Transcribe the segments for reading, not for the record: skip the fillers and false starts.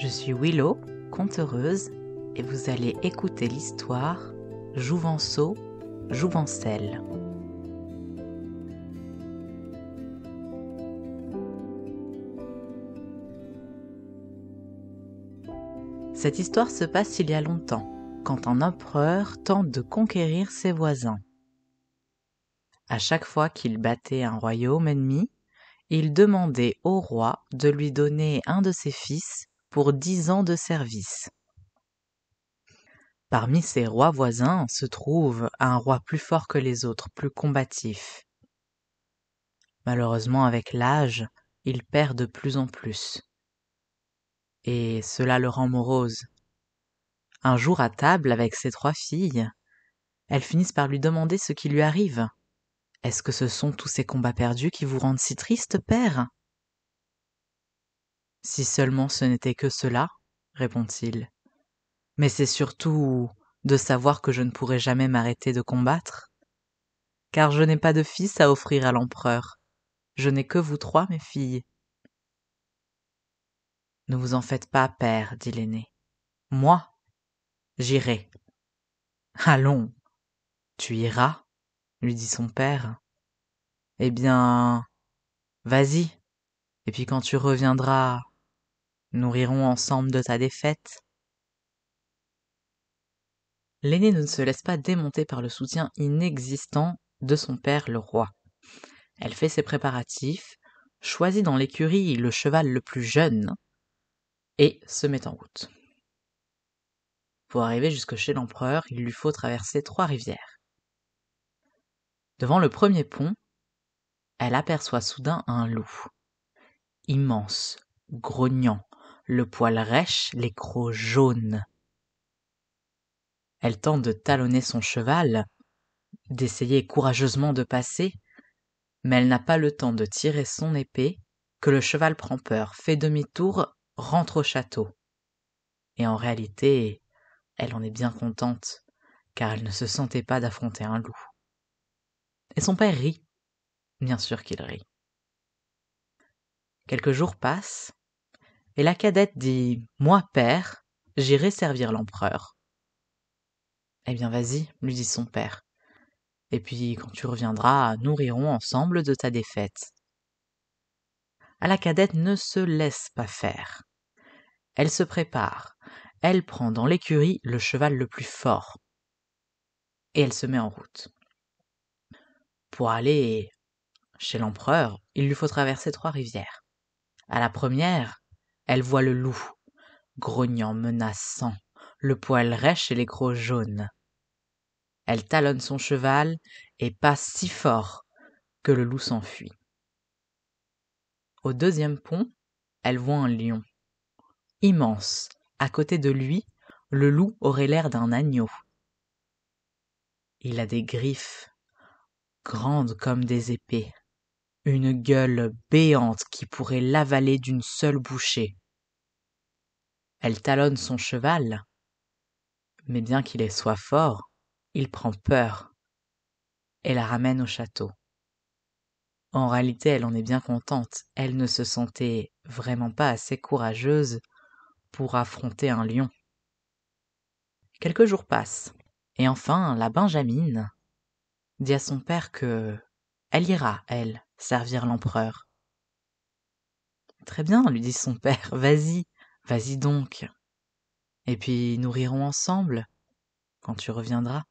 suis Willow, conteuse, et vous allez écouter l'histoire Jouvenceau, Jouvencelle. Cette histoire se passe il y a longtemps, quand un empereur tente de conquérir ses voisins. À chaque fois qu'il battait un royaume ennemi, il demandait au roi de lui donner un de ses fils pour 10 ans de service. Parmi ces rois voisins se trouve un roi plus fort que les autres, plus combatif. Malheureusement, avec l'âge, il perd de plus en plus. Et cela le rend morose. Un jour à table avec ses 3 filles, elles finissent par lui demander ce qui lui arrive. « Est-ce que ce sont tous ces combats perdus qui vous rendent si triste, père ?»« Si seulement ce n'était que cela, répond-il. Mais c'est surtout de savoir que je ne pourrai jamais m'arrêter de combattre, car je n'ai pas de fils à offrir à l'empereur. Je n'ai que vous 3, mes filles. » « Ne vous en faites pas, père, dit l'aîné. Moi, j'irai. »« Allons, tu iras, lui dit son père. Eh bien, vas-y, et puis quand tu reviendras, nous rirons ensemble de ta défaite. » L'aîné ne se laisse pas démonter par le soutien inexistant de son père le roi. Elle fait ses préparatifs, choisit dans l'écurie le cheval le plus jeune et se met en route. Pour arriver jusque chez l'empereur, il lui faut traverser 3 rivières. Devant le premier pont, elle aperçoit soudain un loup. Immense, grognant, le poil rêche, les crocs jaunes. Elle tente de talonner son cheval, d'essayer courageusement de passer, mais elle n'a pas le temps de tirer son épée que le cheval prend peur, fait demi-tour, rentre au château. Et en réalité, elle en est bien contente, car elle ne se sentait pas d'affronter un loup. Et son père rit. Bien sûr qu'il rit. Quelques jours passent, et la cadette dit « Moi, père, j'irai servir l'empereur. » « Eh bien, vas-y, lui dit son père. Et puis, quand tu reviendras, nous rirons ensemble de ta défaite. » À la cadette ne se laisse pas faire. Elle se prépare. Elle prend dans l'écurie le cheval le plus fort. Et elle se met en route. Pour aller chez l'empereur, il lui faut traverser 3 rivières. À la première, elle voit le loup, grognant, menaçant, le poil rêche et les crocs jaunes. Elle talonne son cheval et passe si fort que le loup s'enfuit. Au deuxième pont, elle voit un lion. Immense, à côté de lui, le loup aurait l'air d'un agneau. Il a des griffes, grandes comme des épées, une gueule béante qui pourrait l'avaler d'une seule bouchée. Elle talonne son cheval, mais bien qu'il soit fort, il prend peur et la ramène au château. En réalité, elle en est bien contente. Elle ne se sentait vraiment pas assez courageuse pour affronter un lion. Quelques jours passent, et enfin, la Benjamine dit à son père que elle ira, elle, servir l'empereur. Très bien, lui dit son père, vas-y, vas-y donc. Et puis nous rirons ensemble quand tu reviendras.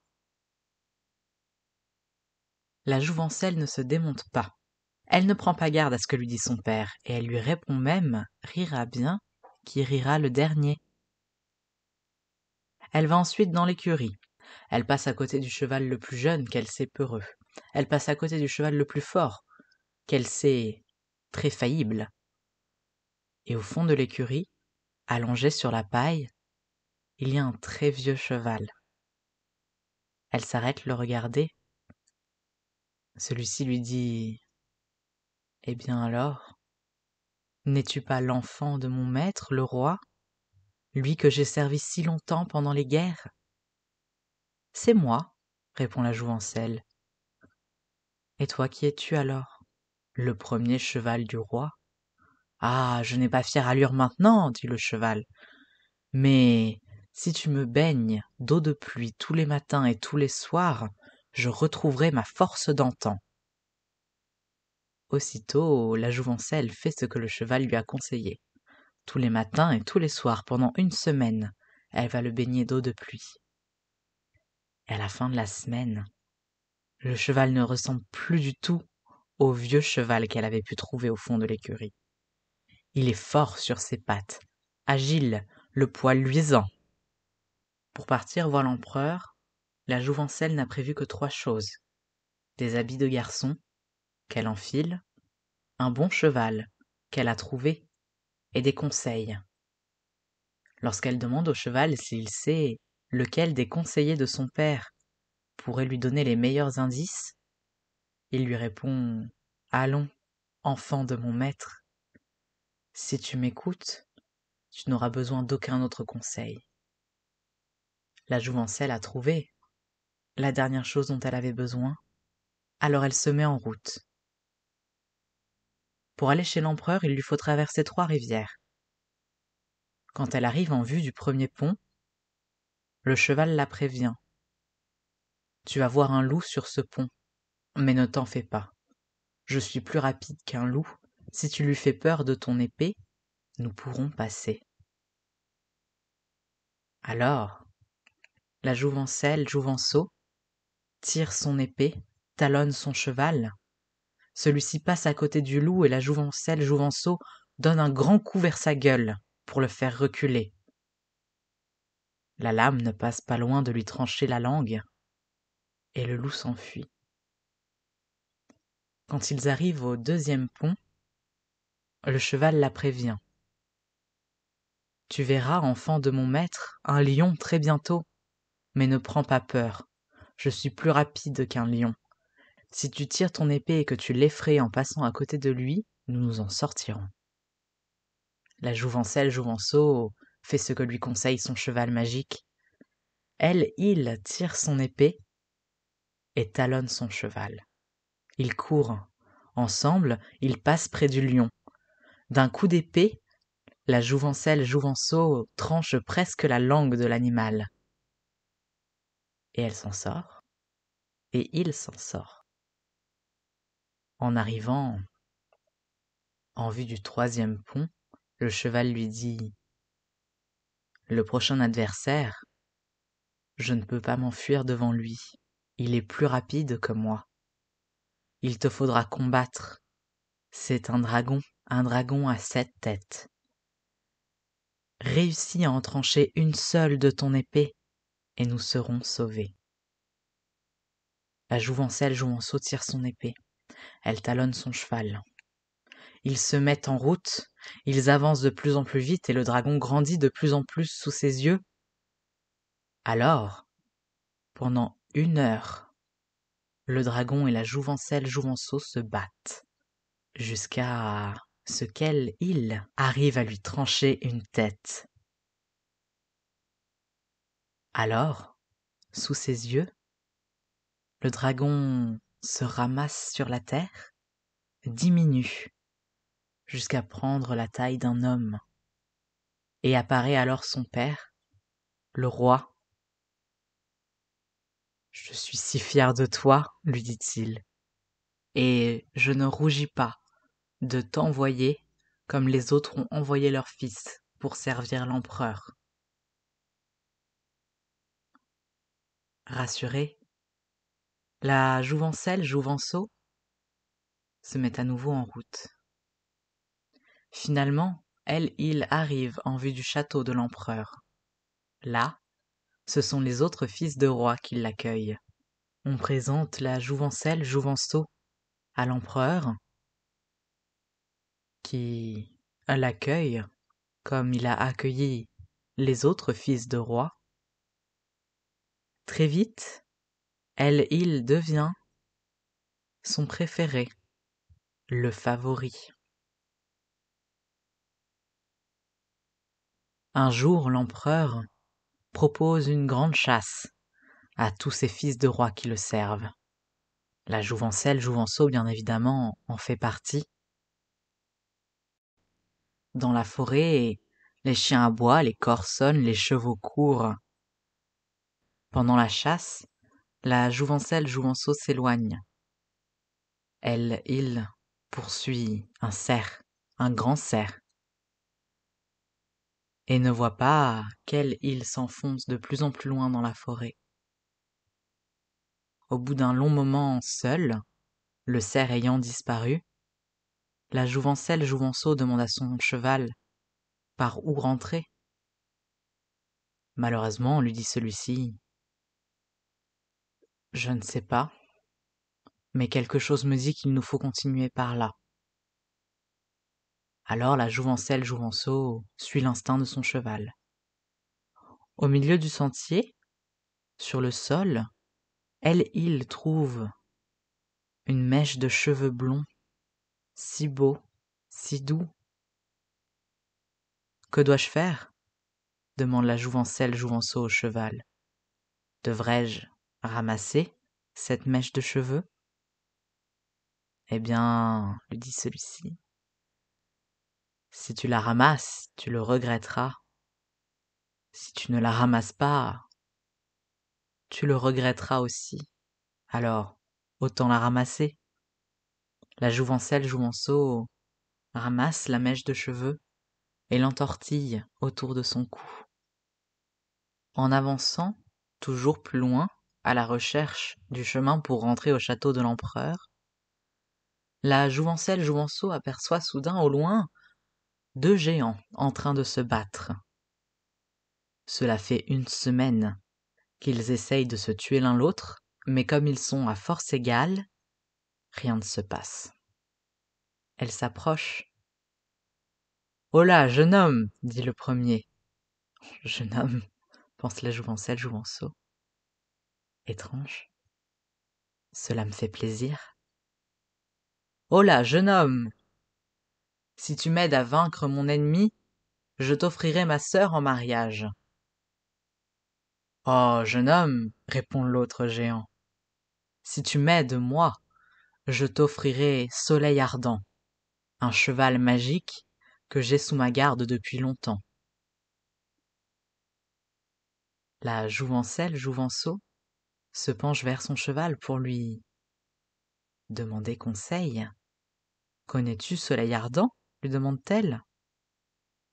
La Jouvencelle ne se démonte pas. Elle ne prend pas garde à ce que lui dit son père, et elle lui répond même « Rira bien, qui rira le dernier ». Elle va ensuite dans l'écurie. Elle passe à côté du cheval le plus jeune, qu'elle sait peureux. Elle passe à côté du cheval le plus fort, qu'elle sait très faillible. Et au fond de l'écurie, allongé sur la paille, il y a un très vieux cheval. Elle s'arrête le regarder. Celui-ci lui dit « Eh bien alors, n'es-tu pas l'enfant de mon maître, le roi, lui que j'ai servi si longtemps pendant les guerres ?»« C'est moi, répond la Jouvencelle. »« Et toi qui es-tu alors ? » ?»« Le premier cheval du roi. » « Ah, je n'ai pas fière allure maintenant, dit le cheval, mais si tu me baignes d'eau de pluie tous les matins et tous les soirs, je retrouverai ma force d'antan. » Aussitôt, la jouvencelle fait ce que le cheval lui a conseillé. Tous les matins et tous les soirs, pendant 1 semaine, elle va le baigner d'eau de pluie. Et à la fin de la semaine, le cheval ne ressemble plus du tout au vieux cheval qu'elle avait pu trouver au fond de l'écurie. Il est fort sur ses pattes, agile, le poil luisant. Pour partir voir l'empereur, la jouvencelle n'a prévu que 3 choses. Des habits de garçon, qu'elle enfile, un bon cheval, qu'elle a trouvé, et des conseils. Lorsqu'elle demande au cheval s'il sait lequel des conseillers de son père pourrait lui donner les meilleurs indices, il lui répond « Allons, enfant de mon maître, si tu m'écoutes, tu n'auras besoin d'aucun autre conseil. » La jouvencelle a trouvé la dernière chose dont elle avait besoin, alors elle se met en route. Pour aller chez l'empereur, il lui faut traverser 3 rivières. Quand elle arrive en vue du premier pont, le cheval la prévient. « Tu vas voir un loup sur ce pont, mais ne t'en fais pas. Je suis plus rapide qu'un loup. Si tu lui fais peur de ton épée, nous pourrons passer. » Alors, la jouvencelle Jouvenceau tire son épée, talonne son cheval. Celui-ci passe à côté du loup et la jouvencelle Jouvenceau donne un grand coup vers sa gueule pour le faire reculer. La lame ne passe pas loin de lui trancher la langue et le loup s'enfuit. Quand ils arrivent au 2e pont, le cheval la prévient. « Tu verras, enfant de mon maître, un lion très bientôt, mais ne prends pas peur, je suis plus rapide qu'un lion. Si tu tires ton épée et que tu l'effraies en passant à côté de lui, nous nous en sortirons. » La jouvencelle Jouvenceau fait ce que lui conseille son cheval magique. Il tire son épée et talonne son cheval. Ils courent. Ensemble, ils passent près du lion. D'un coup d'épée, la jouvencelle Jouvenceau tranche presque la langue de l'animal. Et elle s'en sort, et il s'en sort. En arrivant en vue du 3e pont, le cheval lui dit « Le prochain adversaire, je ne peux pas m'enfuir devant lui. Il est plus rapide que moi. Il te faudra combattre. C'est un dragon à 7 têtes. Réussis à en trancher une seule de ton épée, et nous serons sauvés. » La jouvencelle Jouvenceau tire son épée. Elle talonne son cheval. Ils se mettent en route, ils avancent de plus en plus vite et le dragon grandit de plus en plus sous ses yeux. Alors, pendant 1 heure, le dragon et la jouvencelle Jouvenceau se battent, jusqu'à ce il arrive à lui trancher une tête. Alors, sous ses yeux, le dragon se ramasse sur la terre, diminue, jusqu'à prendre la taille d'un homme, et apparaît alors son père, le roi. « Je suis si fier de toi, lui dit-il, et je ne rougis pas de t'envoyer comme les autres ont envoyé leur fils pour servir l'empereur. » Rassurée, la jouvencelle Jouvenceau se met à nouveau en route. Finalement, il arrive en vue du château de l'empereur. Là, ce sont les autres fils de roi qui l'accueillent. On présente la jouvencelle Jouvenceau à l'empereur, qui l'accueille comme il a accueilli les autres fils de roi. Très vite, il devient son préféré, le favori. Un jour, l'empereur propose une grande chasse à tous ses fils de roi qui le servent. La jouvencelle Jouvenceau, bien évidemment, en fait partie. Dans la forêt, les chiens aboient, les cors sonnent, les chevaux courent. Pendant la chasse, la jouvencelle Jouvenceau s'éloigne. Il poursuit un cerf, un grand cerf, et ne voit pas il s'enfonce de plus en plus loin dans la forêt. Au bout d'un long moment seul, le cerf ayant disparu, la jouvencelle Jouvenceau demande à son cheval par où rentrer. Malheureusement, lui dit celui-ci, je ne sais pas, mais quelque chose me dit qu'il nous faut continuer par là. Alors la jouvencelle Jouvenceau suit l'instinct de son cheval. Au milieu du sentier, sur le sol, il trouve une mèche de cheveux blonds, si beau, si doux. Que dois-je faire? Demande la jouvencelle Jouvenceau au cheval. Devrais-je ramasser cette mèche de cheveux? Eh bien, lui dit celui-ci, si tu la ramasses, tu le regretteras. Si tu ne la ramasses pas, tu le regretteras aussi. Alors, autant la ramasser. La jouvencelle Jouvenceau ramasse la mèche de cheveux et l'entortille autour de son cou. En avançant toujours plus loin, à la recherche du chemin pour rentrer au château de l'empereur, la jouvencelle Jouvenceau aperçoit soudain au loin 2 géants en train de se battre. Cela fait 1 semaine qu'ils essayent de se tuer l'un l'autre, mais comme ils sont à force égale, rien ne se passe. Elle s'approche. « Oh là, jeune homme !» dit le premier. « Jeune homme !» pense la jouvencelle Jouvenceau. Étrange. Cela me fait plaisir. « Oh là, jeune homme ! Si tu m'aides à vaincre mon ennemi, je t'offrirai ma sœur en mariage. »« Oh, jeune homme !» répond l'autre géant. « Si tu m'aides, moi, je t'offrirai Soleil ardent, un cheval magique que j'ai sous ma garde depuis longtemps. » La jouvencelle Jouvenceau se penche vers son cheval pour lui demander conseil. « Connais-tu Soleil ardent ?» lui demande-t-elle.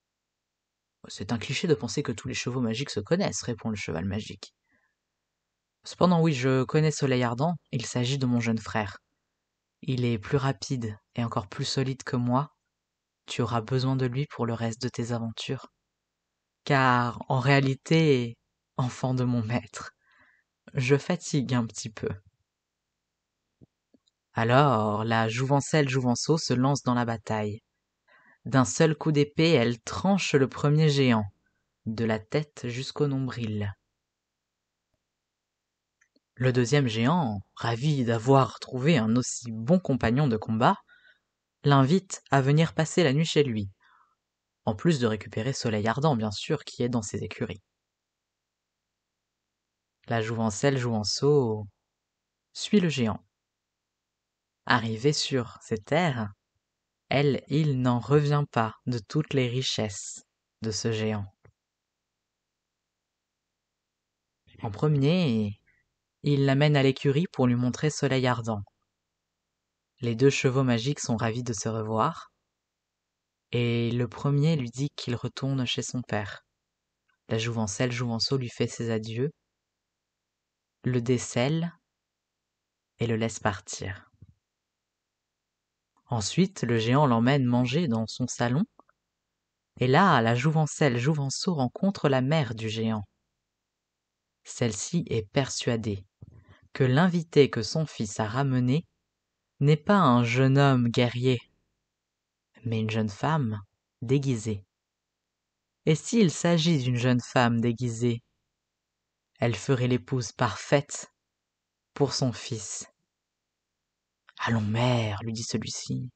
« C'est un cliché de penser que tous les chevaux magiques se connaissent, » répond le cheval magique. « Cependant oui, je connais Soleil ardent, il s'agit de mon jeune frère. Il est plus rapide et encore plus solide que moi. Tu auras besoin de lui pour le reste de tes aventures. Car, en réalité, enfant de mon maître, je fatigue un petit peu. » Alors, la jouvencelle Jouvenceau se lance dans la bataille. D'un seul coup d'épée, elle tranche le premier géant, de la tête jusqu'au nombril. Le deuxième géant, ravi d'avoir trouvé un aussi bon compagnon de combat, l'invite à venir passer la nuit chez lui, en plus de récupérer Soleil ardent, bien sûr, qui est dans ses écuries. La jouvencelle Jouvenceau suit le géant. Arrivé sur ces terres, il n'en revient pas de toutes les richesses de ce géant. En premier, il l'amène à l'écurie pour lui montrer Soleil ardent. Les 2 chevaux magiques sont ravis de se revoir, et le premier lui dit qu'il retourne chez son père. La jouvencelle Jouvenceau lui fait ses adieux, le décèle et le laisse partir. Ensuite, le géant l'emmène manger dans son salon, et là, la jouvencelle Jouvenceau rencontre la mère du géant. Celle-ci est persuadée que l'invité que son fils a ramené n'est pas un jeune homme guerrier, mais une jeune femme déguisée. Et s'il s'agit d'une jeune femme déguisée, elle ferait l'épouse parfaite pour son fils. « Allons, mère, lui dit celui-ci.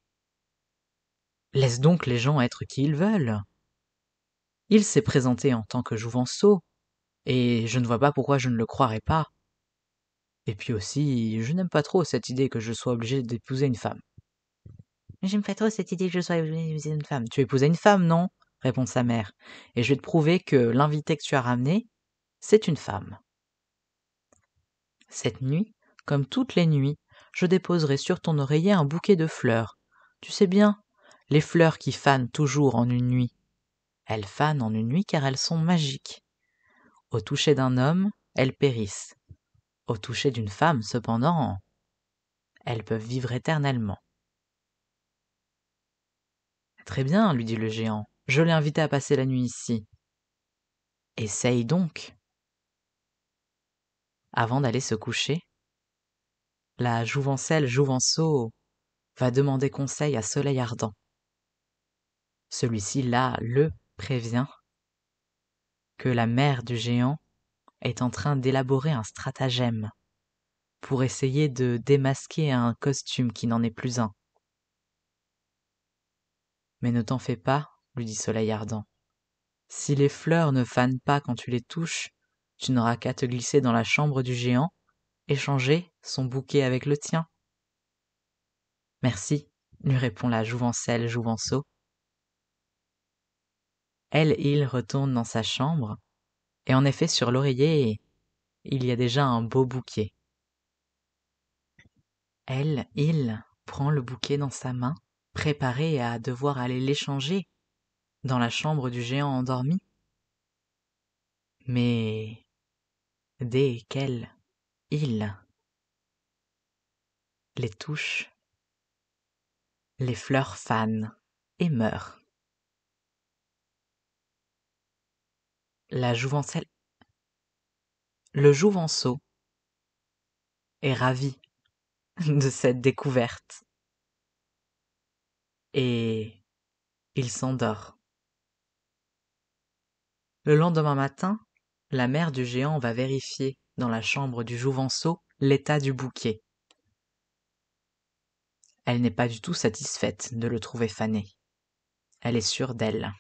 Laisse donc les gens être qui ils veulent. Il s'est présenté en tant que Jouvenceau, et je ne vois pas pourquoi je ne le croirais pas. Et puis aussi, je n'aime pas trop cette idée que je sois obligé d'épouser une femme. » J'aime pas trop cette idée que je sois épousée une femme. Tu épousais une femme, non? Répond sa mère. Et je vais te prouver que l'invité que tu as ramené, c'est une femme. Cette nuit, comme toutes les nuits, je déposerai sur ton oreiller un bouquet de fleurs. Tu sais bien, les fleurs qui fanent toujours en une nuit. Elles fanent en une nuit car elles sont magiques. Au toucher d'un homme, elles périssent. Au toucher d'une femme, cependant, elles peuvent vivre éternellement. Très bien, lui dit le géant, je l'ai invité à passer la nuit ici. Essaye donc. Avant d'aller se coucher, la jouvencelle Jouvenceau va demander conseil à Soleil Ardent. Celui-ci, là, le prévient que la mère du géant est en train d'élaborer un stratagème pour essayer de démasquer un costume qui n'en est plus un. Mais ne t'en fais pas, lui dit Soleil Ardent. Si les fleurs ne fanent pas quand tu les touches, tu n'auras qu'à te glisser dans la chambre du géant, échanger son bouquet avec le tien. Merci, lui répond la jouvencelle Jouvenceau. Il retourne dans sa chambre, et en effet sur l'oreiller, il y a déjà un beau bouquet. Il prend le bouquet dans sa main, préparé à devoir aller l'échanger dans la chambre du géant endormi. Mais dès il les touche, les fleurs fanent et meurent. La jouvencelle, le jouvenceau est ravi de cette découverte et il s'endort. Le lendemain matin, la mère du géant va vérifier dans la chambre du jouvenceau l'état du bouquet. Elle n'est pas du tout satisfaite de le trouver fané. Elle est sûre d'elle.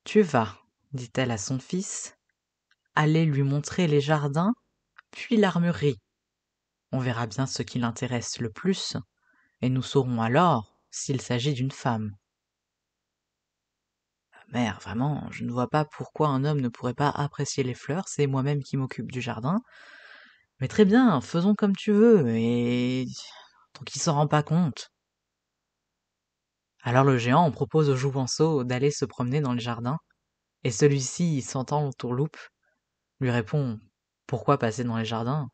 Tu vas, dit-elle à son fils, aller lui montrer les jardins, puis l'armurerie. On verra bien ce qui l'intéresse le plus, et nous saurons alors s'il s'agit d'une femme. Mère, vraiment, je ne vois pas pourquoi un homme ne pourrait pas apprécier les fleurs, c'est moi-même qui m'occupe du jardin. Mais très bien, faisons comme tu veux, et tant qu'il s'en rend pas compte. Alors le géant propose au jouvenceau d'aller se promener dans le jardin, et celui-ci, sentant l'entourloupe, lui répond « Pourquoi passer dans les jardins?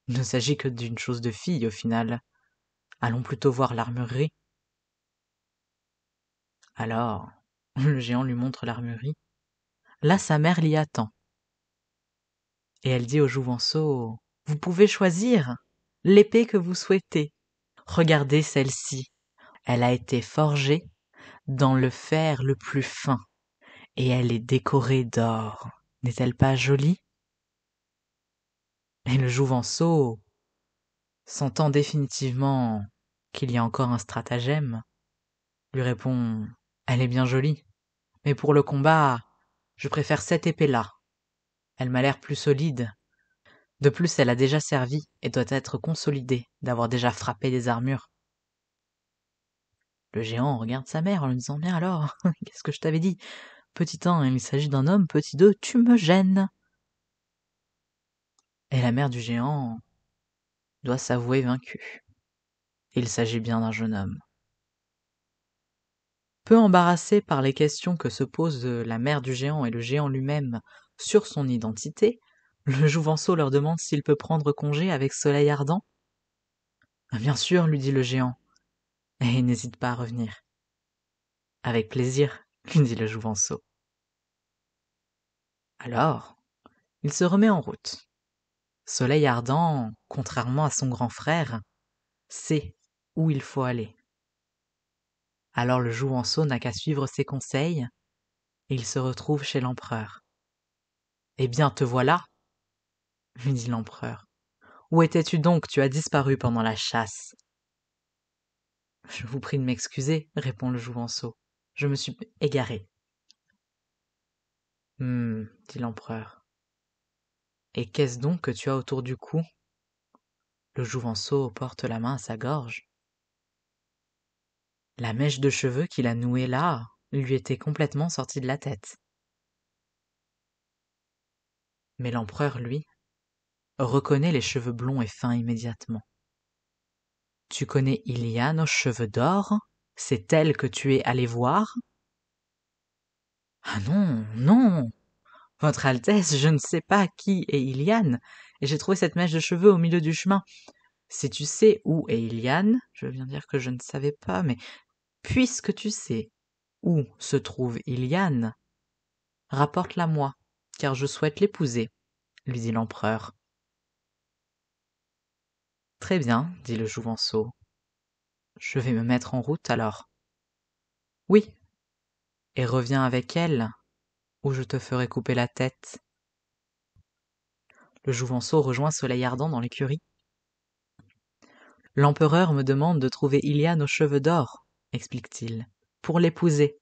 Il ne s'agit que d'une chose de fille au final. Allons plutôt voir l'armurerie. » Alors, le géant lui montre l'armurerie. Là, sa mère l'y attend. Et elle dit au jouvenceau « Vous pouvez choisir l'épée que vous souhaitez. Regardez celle-ci. Elle a été forgée dans le fer le plus fin, et elle est décorée d'or. N'est-elle pas jolie ?» Et le jouvenceau, sentant définitivement qu'il y a encore un stratagème, lui répond « Elle est bien jolie, mais pour le combat, je préfère cette épée-là. Elle m'a l'air plus solide. De plus, elle a déjà servi et doit être consolidée d'avoir déjà frappé des armures. » Le géant regarde sa mère en lui disant « Bien alors, qu'est-ce que je t'avais dit? Petit 1, il s'agit d'un homme, petit 2, tu me gênes. » Et la mère du géant doit s'avouer vaincue. Il s'agit bien d'un jeune homme. Peu embarrassé par les questions que se posent la mère du géant et le géant lui-même sur son identité, le jouvenceau leur demande s'il peut prendre congé avec Soleil Ardent. « Bien sûr, lui dit le géant, et il n'hésite pas à revenir. »« Avec plaisir, lui dit le jouvenceau. Alors, il se remet en route. Soleil Ardent, contrairement à son grand frère, sait où il faut aller. Alors le jouvenceau n'a qu'à suivre ses conseils, et il se retrouve chez l'empereur. « Eh bien, te voilà, lui dit l'empereur. Où étais-tu donc? Tu as disparu pendant la chasse. »« Je vous prie de m'excuser, répond le jouvenceau. Je me suis égaré. »« dit l'empereur. Et qu'est-ce donc que tu as autour du cou? » Le jouvenceau porte la main à sa gorge. La mèche de cheveux qu'il a nouée là lui était complètement sortie de la tête. Mais l'empereur, lui, reconnaît les cheveux blonds et fins immédiatement. « Tu connais Iliane aux cheveux d'or? C'est elle que tu es allé voir ?»« Ah non, non, Votre Altesse, je ne sais pas qui est Iliane, et j'ai trouvé cette mèche de cheveux au milieu du chemin. Si tu sais où est Iliane, je viens dire que je ne savais pas, mais puisque tu sais où se trouve Iliane, rapporte-la moi, car je souhaite l'épouser, lui dit l'empereur. Très bien, dit le Jouvenceau. Je vais me mettre en route alors. Oui, et reviens avec elle, ou je te ferai couper la tête. Le Jouvenceau rejoint Soleil Ardent dans l'écurie. L'empereur me demande de trouver Iliane aux cheveux d'or, explique-t-il, pour l'épouser.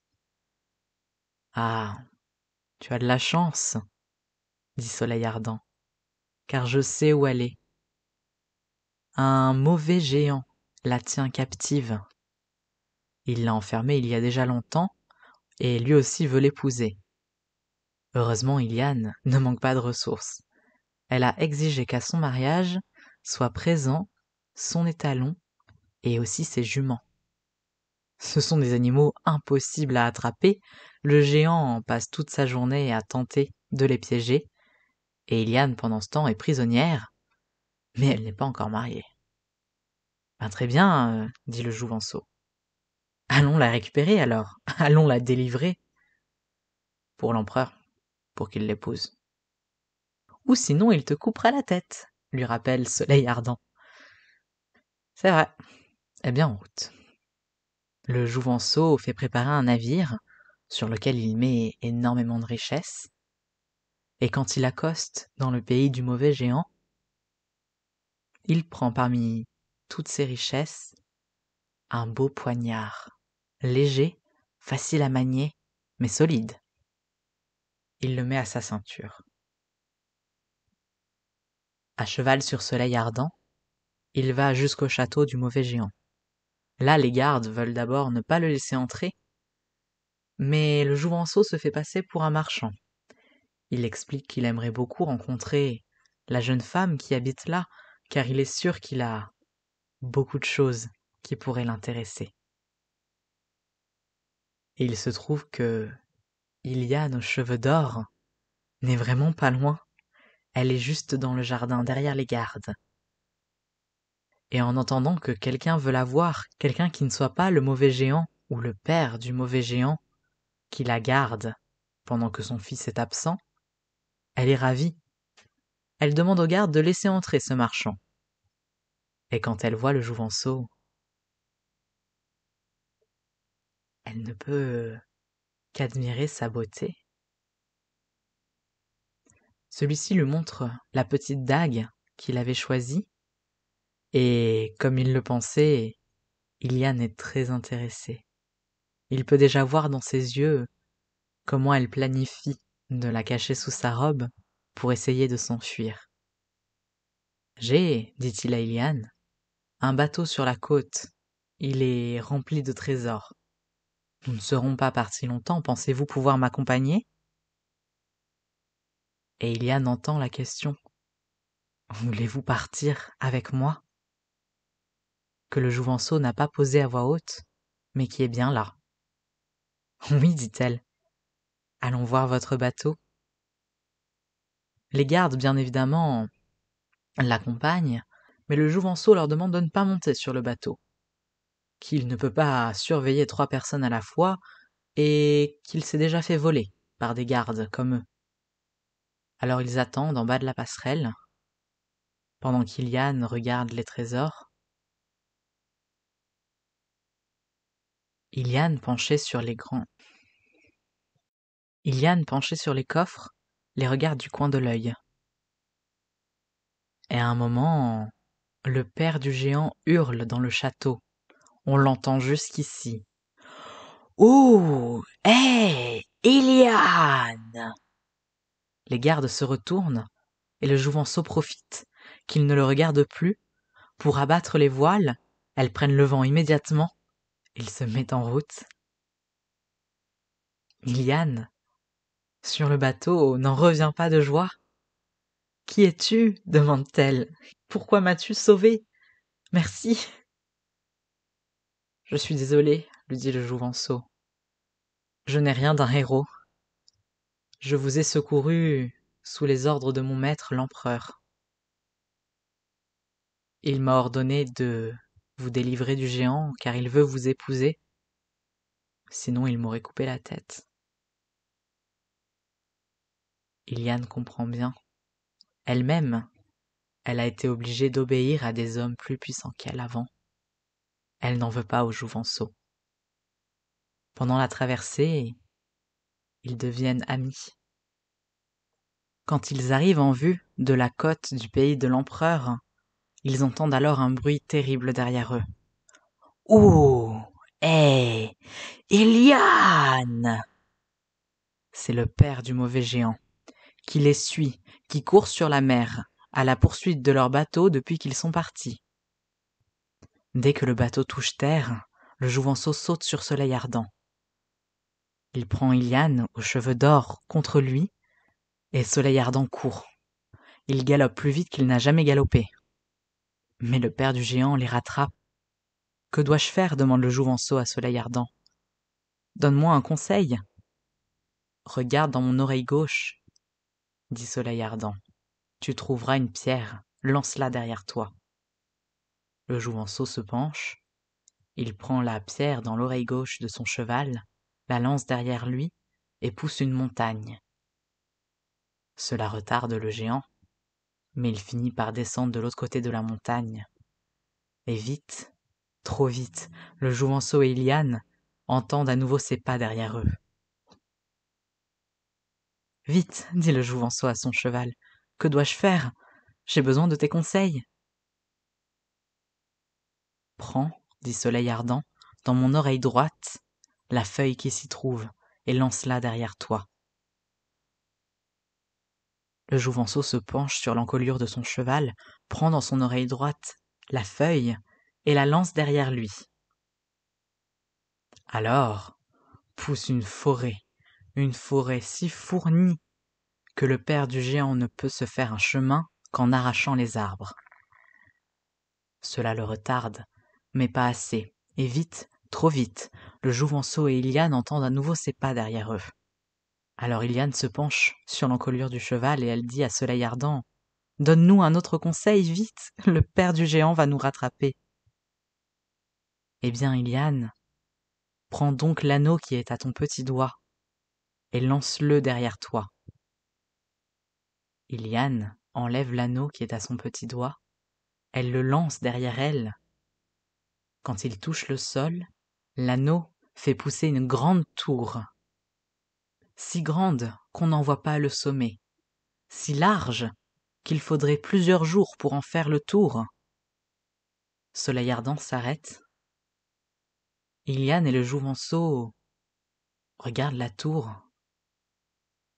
Ah, tu as de la chance, dit Soleil Ardent, car je sais où elle est. Un mauvais géant la tient captive. Il l'a enfermée il y a déjà longtemps, et lui aussi veut l'épouser. Heureusement, Iliane ne manque pas de ressources. Elle a exigé qu'à son mariage soient présents son étalon et aussi ses juments. Ce sont des animaux impossibles à attraper, le géant passe toute sa journée à tenter de les piéger, et Iliane pendant ce temps est prisonnière, mais elle n'est pas encore mariée. Ben, très bien, dit le Jouvenceau. Allons la récupérer alors, allons la délivrer. Pour l'empereur, pour qu'il l'épouse. Ou sinon il te coupera la tête, lui rappelle Soleil Ardent. C'est vrai. Eh bien en route. Le Jouvenceau fait préparer un navire sur lequel il met énormément de richesses, et quand il accoste dans le pays du mauvais géant, il prend parmi toutes ses richesses un beau poignard, léger, facile à manier, mais solide. Il le met à sa ceinture. À cheval sur Soleil Ardent, il va jusqu'au château du mauvais géant. Là, les gardes veulent d'abord ne pas le laisser entrer, mais le Jouvenceau se fait passer pour un marchand. Il explique qu'il aimerait beaucoup rencontrer la jeune femme qui habite là, car il est sûr qu'il a beaucoup de choses qui pourraient l'intéresser. Et il se trouve que Iliane aux cheveux d'or n'est vraiment pas loin. Elle est juste dans le jardin, derrière les gardes. Et en entendant que quelqu'un veut la voir, quelqu'un qui ne soit pas le mauvais géant ou le père du mauvais géant, qui la garde pendant que son fils est absent, elle est ravie. Elle demande aux gardes de laisser entrer ce marchand. Et quand elle voit le Jouvenceau, elle ne peut qu'admirer sa beauté. Celui-ci lui montre la petite dague qu'il avait choisie, et comme il le pensait, Iliane est très intéressée. Il peut déjà voir dans ses yeux comment elle planifie de la cacher sous sa robe pour essayer de s'enfuir. « J'ai, dit-il à Iliane, un bateau sur la côte. Il est rempli de trésors. Nous ne serons pas partis longtemps, pensez-vous pouvoir m'accompagner ?» Et Iliane entend la question. « Voulez-vous partir avec moi ?» que le Jouvenceau n'a pas posée à voix haute, mais qui est bien là. « Oui, dit-elle. Allons voir votre bateau. » Les gardes, bien évidemment, l'accompagnent, mais le Jouvenceau leur demande de ne pas monter sur le bateau, qu'il ne peut pas surveiller 3 personnes à la fois et qu'il s'est déjà fait voler par des gardes comme eux. Alors ils attendent en bas de la passerelle, pendant qu'Iliane regarde les trésors. Iliane penchée sur les coffres, les regarde du coin de l'œil. Et à un moment, le père du géant hurle dans le château. On l'entend jusqu'ici. « Oh, hé, Iliane !» Les gardes se retournent et le Jouvenceau profite qu'ils ne le regardent plus pour abattre les voiles. Elles prennent le vent immédiatement Il se met en route. Iliane, sur le bateau, n'en revient pas de joie. « Qui es-tu » demande-t-elle. « Pourquoi m'as-tu sauvée ? Merci. »« Je suis désolée, » lui dit le Jouvenceau. « Je n'ai rien d'un héros. Je vous ai secouru sous les ordres de mon maître l'empereur. Il m'a ordonné de vous délivrer du géant car il veut vous épouser. Sinon il m'aurait coupé la tête. » Iliane comprend bien. Elle-même, elle a été obligée d'obéir à des hommes plus puissants qu'elle avant. Elle n'en veut pas au Jouvenceau. Pendant la traversée, ils deviennent amis. Quand ils arrivent en vue de la côte du pays de l'empereur, ils entendent alors un bruit terrible derrière eux. « Où est Iliane ?» C'est le père du mauvais géant, qui les suit, qui court sur la mer, à la poursuite de leur bateau depuis qu'ils sont partis. Dès que le bateau touche terre, le Jouvenceau saute sur Soleil Ardent. Il prend Iliane aux cheveux d'or contre lui, et Soleil Ardent court. Il galope plus vite qu'il n'a jamais galopé. Mais le père du géant les rattrape. « Que dois-je faire » demande le Jouvenceau à Soleil Ardent. « Donne-moi un conseil. »« Regarde dans mon oreille gauche, » dit Soleil Ardent. « Tu trouveras une pierre, lance-la derrière toi. » Le Jouvenceau se penche. Il prend la pierre dans l'oreille gauche de son cheval, la lance derrière lui et pousse une montagne. Cela retarde le géant, mais il finit par descendre de l'autre côté de la montagne. Et vite, trop vite, le Jouvenceau et Iliane entendent à nouveau ses pas derrière eux. « Vite, » dit le Jouvenceau à son cheval, « que dois-je faire ? J'ai besoin de tes conseils. »« Prends, » dit Soleil Ardent, « dans mon oreille droite la feuille qui s'y trouve et lance-la derrière toi. » Le Jouvenceau se penche sur l'encolure de son cheval, prend dans son oreille droite la feuille et la lance derrière lui. Alors pousse une forêt si fournie que le père du géant ne peut se faire un chemin qu'en arrachant les arbres. Cela le retarde, mais pas assez, et vite, trop vite, le Jouvenceau et Iliane entendent à nouveau ses pas derrière eux. Alors Iliane se penche sur l'encolure du cheval et elle dit à Soleil Ardent : « Donne-nous un autre conseil, vite, le père du géant va nous rattraper. » Eh bien, Iliane, prends donc l'anneau qui est à ton petit doigt et lance-le derrière toi. Iliane enlève l'anneau qui est à son petit doigt, elle le lance derrière elle. Quand il touche le sol, l'anneau fait pousser une grande tour, si grande qu'on n'en voit pas le sommet, si large qu'il faudrait plusieurs jours pour en faire le tour. Soleil Ardent s'arrête. Iliane et le Jouvenceau regardent la tour.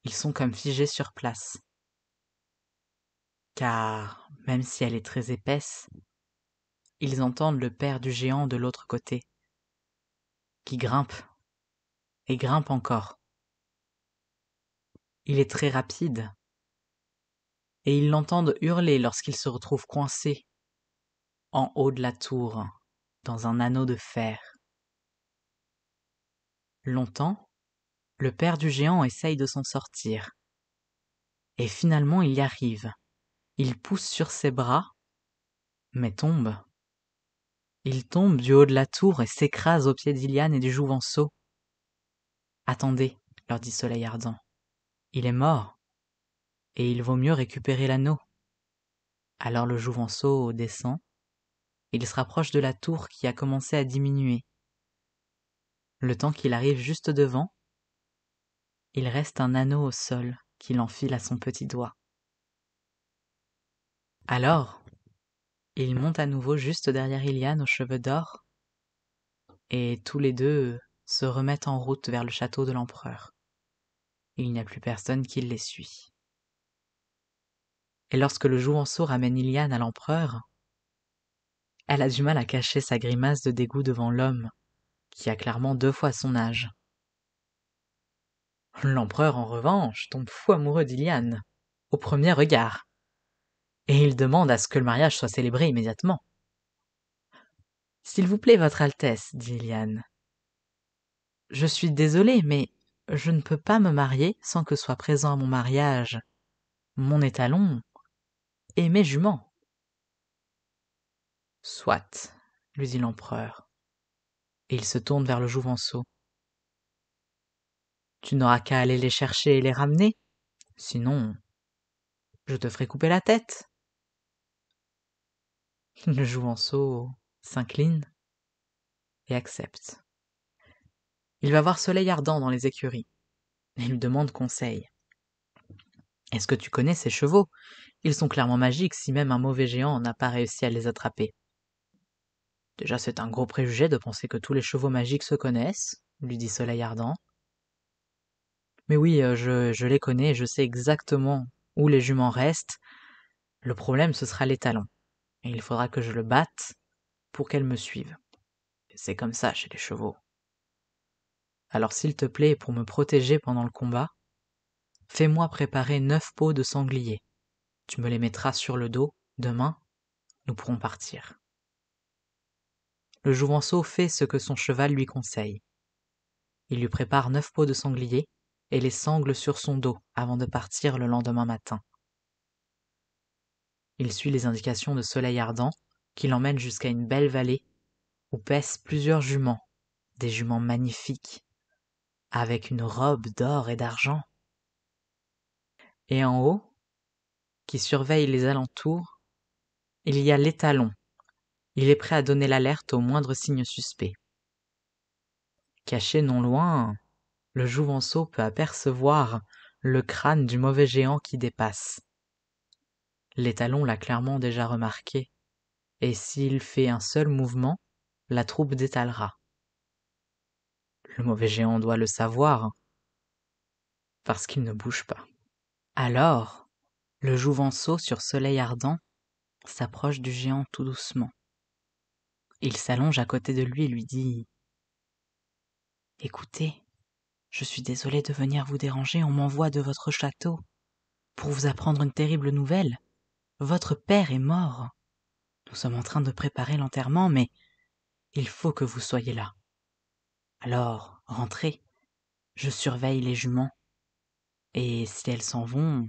Ils sont comme figés sur place. Car, même si elle est très épaisse, ils entendent le père du géant de l'autre côté, qui grimpe, et grimpe encore. Il est très rapide, et ils l'entendent hurler lorsqu'il se retrouve coincé en haut de la tour, dans un anneau de fer. Longtemps, le père du géant essaye de s'en sortir. Et finalement il y arrive. Il pousse sur ses bras, mais tombe. Il tombe du haut de la tour et s'écrase aux pieds d'Iliane et du Jouvenceau. « Attendez, » leur dit Soleil Ardent. « Il est mort, et il vaut mieux récupérer l'anneau. » Alors le Jouvenceau descend. Il se rapproche de la tour qui a commencé à diminuer. Le temps qu'il arrive juste devant, il reste un anneau au sol qu'il enfile à son petit doigt. Alors, il monte à nouveau juste derrière Iliane aux cheveux d'or, et tous les deux se remettent en route vers le château de l'empereur. Il n'y a plus personne qui les suit. Et lorsque le Jouvenceau ramène Iliane à l'empereur, elle a du mal à cacher sa grimace de dégoût devant l'homme qui a clairement 2 fois son âge. L'empereur, en revanche, tombe fou amoureux d'Iliane, au premier regard, et il demande à ce que le mariage soit célébré immédiatement. « S'il vous plaît, votre Altesse, dit Iliane. Je suis désolée, mais je ne peux pas me marier sans que soient présents à mon mariage mon étalon et mes juments. » Soit, lui dit l'empereur, et il se tourne vers le Jouvenceau. Tu n'auras qu'à aller les chercher et les ramener, sinon je te ferai couper la tête. Le Jouvenceau s'incline et accepte. Il va voir Soleil Ardent dans les écuries et lui demande conseil. « Est-ce que tu connais ces chevaux ? Ils sont clairement magiques si même un mauvais géant n'a pas réussi à les attraper. » Déjà, c'est un gros préjugé de penser que tous les chevaux magiques se connaissent, lui dit Soleil Ardent. Mais oui, je les connais, je sais exactement où les juments restent. Le problème, ce sera l'étalon. Et il faudra que je le batte pour qu'elle me suive. C'est comme ça chez les chevaux. Alors s'il te plaît, pour me protéger pendant le combat, fais-moi préparer 9 peaux de sanglier. Tu me les mettras sur le dos, demain, nous pourrons partir. Le Jouvenceau fait ce que son cheval lui conseille. Il lui prépare 9 peaux de sanglier et les sangle sur son dos avant de partir le lendemain matin. Il suit les indications de Soleil Ardent, qui l'emmène jusqu'à une belle vallée où paissent plusieurs juments, des juments magnifiques, avec une robe d'or et d'argent. Et en haut, qui surveille les alentours, il y a l'étalon. Il est prêt à donner l'alerte au moindre signe suspect. Caché non loin, le Jouvenceau peut apercevoir le crâne du mauvais géant qui dépasse. L'étalon l'a clairement déjà remarqué, et s'il fait un seul mouvement, la troupe détalera. Le mauvais géant doit le savoir, parce qu'il ne bouge pas. Alors, le Jouvenceau sur Soleil Ardent s'approche du géant tout doucement. Il s'allonge à côté de lui et lui dit « Écoutez, je suis désolé de venir vous déranger, on m'envoie de votre château pour vous apprendre une terrible nouvelle. Votre père est mort. Nous sommes en train de préparer l'enterrement, mais il faut que vous soyez là. Alors, rentrez, je surveille les juments, et si elles s'en vont,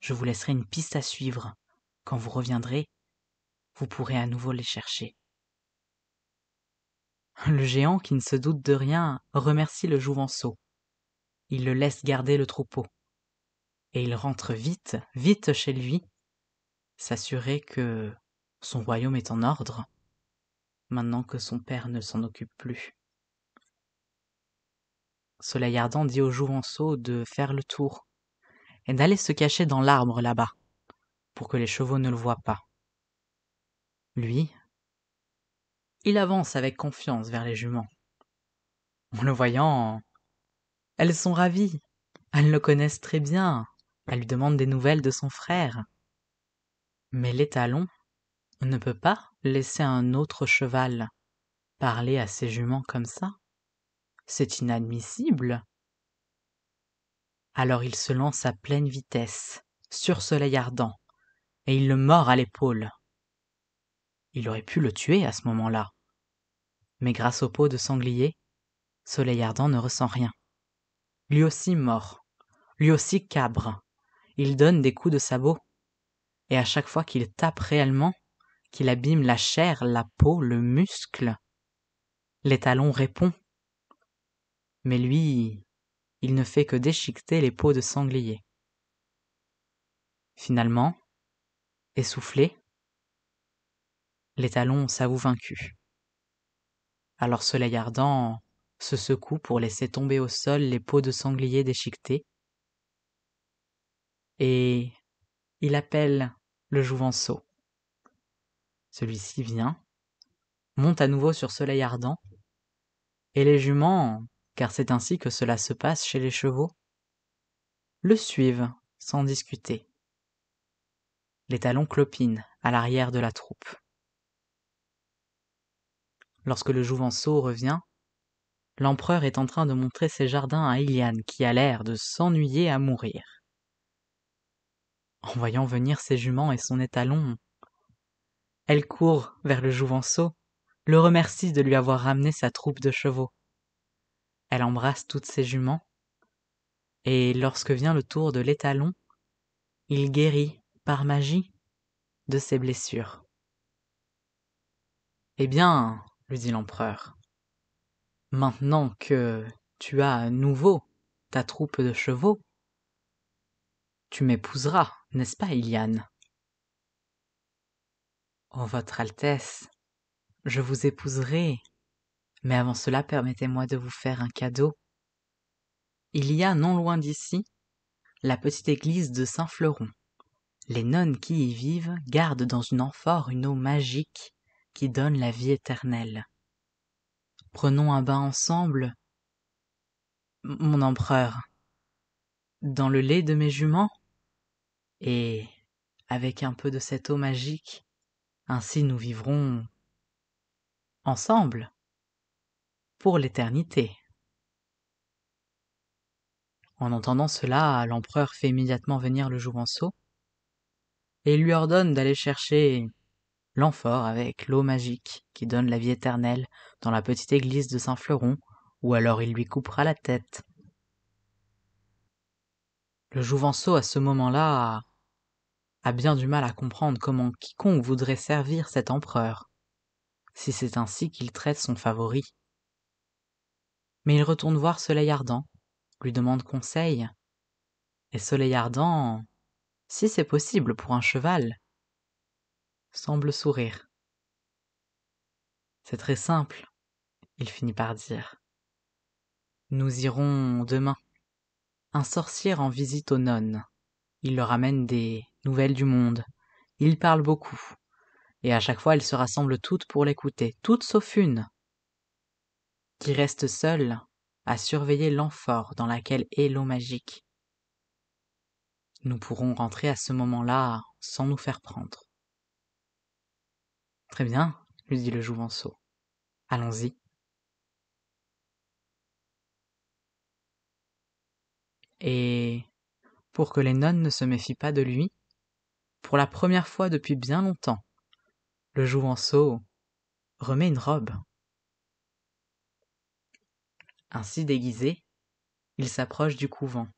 je vous laisserai une piste à suivre. Quand vous reviendrez, vous pourrez à nouveau les chercher. » Le géant, qui ne se doute de rien, remercie le Jouvenceau. Il le laisse garder le troupeau. Et il rentre vite, vite chez lui, s'assurer que son royaume est en ordre, maintenant que son père ne s'en occupe plus. Soleil Ardent dit au Jouvenceau de faire le tour et d'aller se cacher dans l'arbre là-bas, pour que les chevaux ne le voient pas. Lui, il avance avec confiance vers les juments. En le voyant, elles sont ravies, elles le connaissent très bien, elles lui demandent des nouvelles de son frère. Mais l'étalon ne peut pas laisser un autre cheval parler à ses juments comme ça. C'est inadmissible. Alors il se lance à pleine vitesse, sur Soleil Ardent, et il le mord à l'épaule. Il aurait pu le tuer à ce moment-là. Mais grâce aux peaux de sanglier, Soleil Ardent ne ressent rien. Lui aussi mord, lui aussi cabre. Il donne des coups de sabot, et à chaque fois qu'il tape réellement, qu'il abîme la chair, la peau, le muscle, l'étalon répond. Mais lui, il ne fait que déchiqueter les peaux de sanglier. Finalement, essoufflé, l'étalon s'avoue vaincu. Alors Soleil Ardent se secoue pour laisser tomber au sol les peaux de sanglier déchiquetées, et il appelle le Jouvenceau. Celui-ci vient, monte à nouveau sur Soleil Ardent, et les juments, car c'est ainsi que cela se passe chez les chevaux, le suivent sans discuter. L'étalon clopine à l'arrière de la troupe. Lorsque le Jouvenceau revient, l'empereur est en train de montrer ses jardins à Iliane, qui a l'air de s'ennuyer à mourir. En voyant venir ses juments et son étalon, elle court vers le Jouvenceau, le remercie de lui avoir ramené sa troupe de chevaux. Elle embrasse toutes ses juments, et lorsque vient le tour de l'étalon, il guérit, par magie, de ses blessures. « Eh bien, lui dit l'empereur, maintenant que tu as à nouveau ta troupe de chevaux, tu m'épouseras, n'est-ce pas, Iliane ? » « Oh, votre Altesse, je vous épouserai, mais avant cela, permettez-moi de vous faire un cadeau. Il y a, non loin d'ici, la petite église de Saint-Fleuron. Les nonnes qui y vivent gardent dans une amphore une eau magique qui donne la vie éternelle. Prenons un bain ensemble, mon empereur, dans le lait de mes juments, et avec un peu de cette eau magique, ainsi nous vivrons ensemble pour l'éternité. » En entendant cela, l'empereur fait immédiatement venir le Jouvenceau et lui ordonne d'aller chercher l'amphore avec l'eau magique qui donne la vie éternelle dans la petite église de Saint-Fleuron, ou alors il lui coupera la tête. Le Jouvenceau, à ce moment-là, a bien du mal à comprendre comment quiconque voudrait servir cet empereur, si c'est ainsi qu'il traite son favori. Mais il retourne voir Soleil Ardent, lui demande conseil, et Soleil Ardent, si c'est possible pour un cheval, semble sourire. « C'est très simple, » il finit par dire. « Nous irons demain. Un sorcier rend visite aux nonnes. Il leur amène des nouvelles du monde. Il parle beaucoup. Et à chaque fois, elles se rassemblent toutes pour l'écouter, toutes sauf une, qui reste seule à surveiller l'amphore dans laquelle est l'eau magique. Nous pourrons rentrer à ce moment-là sans nous faire prendre. » « Très bien, » lui dit le Jouvenceau. « Allons-y. » Et pour que les nonnes ne se méfient pas de lui, pour la première fois depuis bien longtemps, le Jouvenceau remet une robe. Ainsi déguisé, il s'approche du couvent.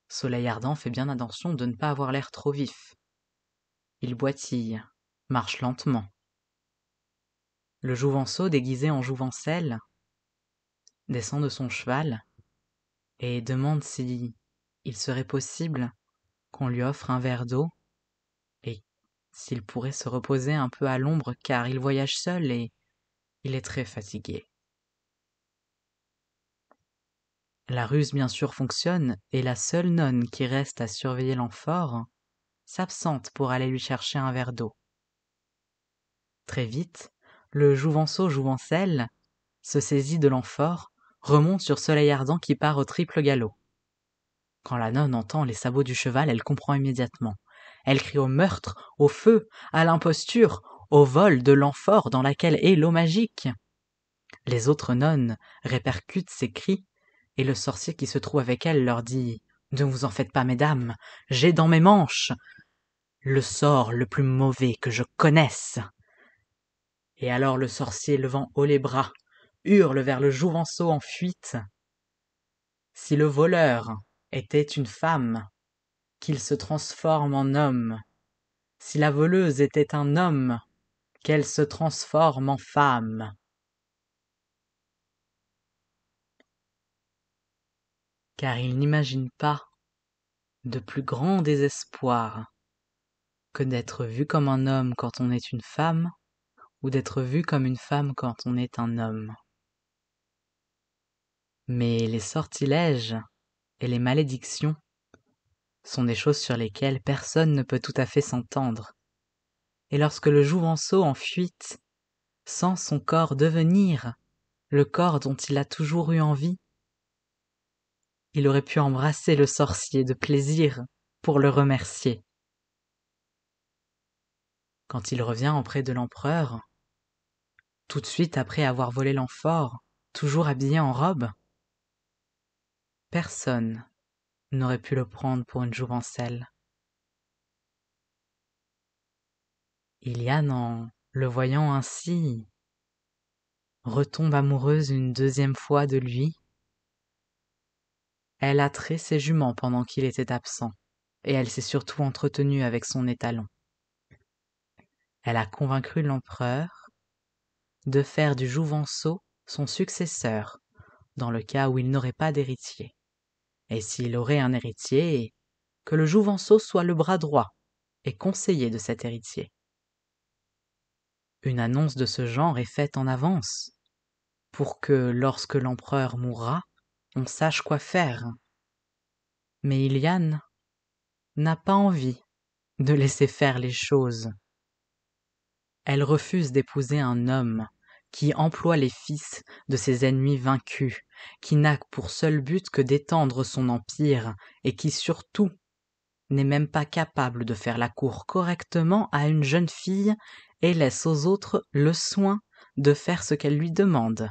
Soleil Ardent fait bien attention de ne pas avoir l'air trop vif. Il boitille, marche lentement. Le Jouvenceau, déguisé en Jouvencelle, descend de son cheval et demande si il serait possible qu'on lui offre un verre d'eau et s'il pourrait se reposer un peu à l'ombre car il voyage seul et il est très fatigué. La ruse bien sûr fonctionne et la seule nonne qui reste à surveiller l'amphore s'absente pour aller lui chercher un verre d'eau. Très vite, le Jouvenceau Jouvencelle se saisit de l'amphore, remonte sur Soleil Ardent qui part au triple galop. Quand la nonne entend les sabots du cheval, elle comprend immédiatement. Elle crie au meurtre, au feu, à l'imposture, au vol de l'amphore dans laquelle est l'eau magique. Les autres nonnes répercutent ces cris, et le sorcier qui se trouve avec elle leur dit « Ne vous en faites pas, mesdames, j'ai dans mes manches le sort le plus mauvais que je connaisse. » Et alors le sorcier, levant haut les bras, hurle vers le Jouvenceau en fuite. Si le voleur était une femme, qu'il se transforme en homme. Si la voleuse était un homme, qu'elle se transforme en femme. Car il n'imagine pas de plus grand désespoir que d'être vu comme un homme quand on est une femme, ou d'être vu comme une femme quand on est un homme. Mais les sortilèges et les malédictions sont des choses sur lesquelles personne ne peut tout à fait s'entendre. Et lorsque le Jouvenceau en fuite sent son corps devenir le corps dont il a toujours eu envie, il aurait pu embrasser le sorcier de plaisir pour le remercier. Quand il revient auprès de l'empereur, tout de suite après avoir volé l'amphore, toujours habillé en robe. Personne n'aurait pu le prendre pour une jouvencelle. Iliane, en le voyant ainsi, retombe amoureuse une deuxième fois de lui. Elle a trait ses juments pendant qu'il était absent, et elle s'est surtout entretenue avec son étalon. Elle a convaincu l'empereur de faire du Jouvenceau son successeur, dans le cas où il n'aurait pas d'héritier. Et s'il aurait un héritier, que le Jouvenceau soit le bras droit et conseiller de cet héritier. Une annonce de ce genre est faite en avance, pour que, lorsque l'empereur mourra, on sache quoi faire. Mais Iliane n'a pas envie de laisser faire les choses. Elle refuse d'épouser un homme qui emploie les fils de ses ennemis vaincus, qui n'a pour seul but que d'étendre son empire, et qui surtout n'est même pas capable de faire la cour correctement à une jeune fille et laisse aux autres le soin de faire ce qu'elle lui demande.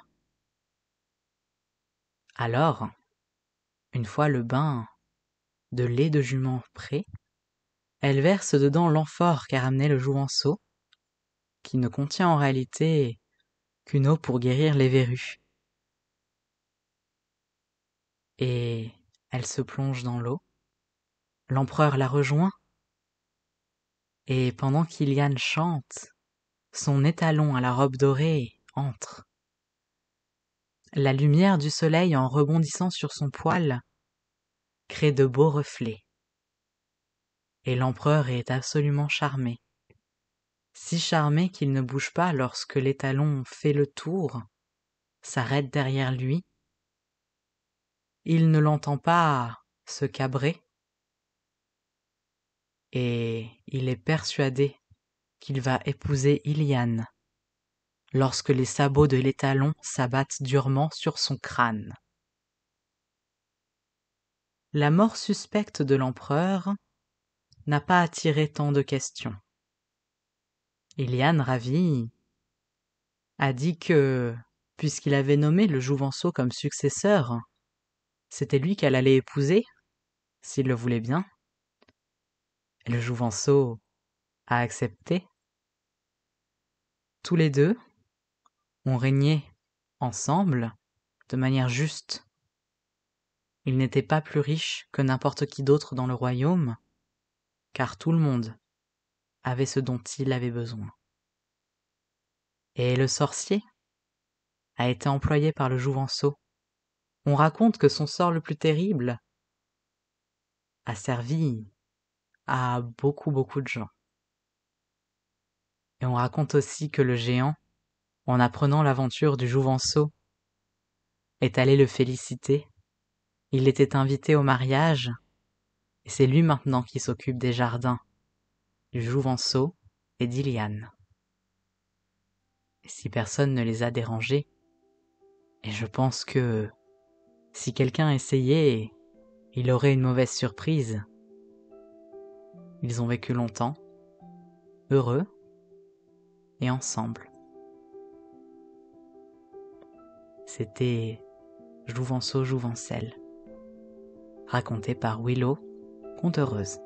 Alors, une fois le bain de lait de jument prêt, elle verse dedans l'amphore qu'a ramené le Jouvenceau, qui ne contient en réalité qu'une eau pour guérir les verrues. Et elle se plonge dans l'eau. L'empereur la rejoint, et pendant qu'Iliane chante, son étalon à la robe dorée entre. La lumière du soleil, en rebondissant sur son poil, crée de beaux reflets. Et l'empereur est absolument charmé. Si charmé qu'il ne bouge pas lorsque l'étalon fait le tour, s'arrête derrière lui. Il ne l'entend pas se cabrer. Et il est persuadé qu'il va épouser Iliane lorsque les sabots de l'étalon s'abattent durement sur son crâne. La mort suspecte de l'empereur n'a pas attiré tant de questions. Iliane, ravie, a dit que, puisqu'il avait nommé le Jouvenceau comme successeur, c'était lui qu'elle allait épouser, s'il le voulait bien. Et le Jouvenceau a accepté. Tous les deux ont régné ensemble de manière juste. Il n'était pas plus riche que n'importe qui d'autre dans le royaume, car tout le monde avait ce dont il avait besoin. Et le sorcier a été employé par le Jouvenceau. On raconte que son sort le plus terrible a servi à beaucoup de gens. Et on raconte aussi que le géant, en apprenant l'aventure du Jouvenceau, est allé le féliciter. Il était invité au mariage, et c'est lui maintenant qui s'occupe des jardins, du Jouvenceau et d'Iliane. Et si personne ne les a dérangés, et je pense que si quelqu'un essayait, il aurait une mauvaise surprise. Ils ont vécu longtemps, heureux et ensemble. C'était Jouvenceau Jouvencelle, raconté par Willow, conteuse.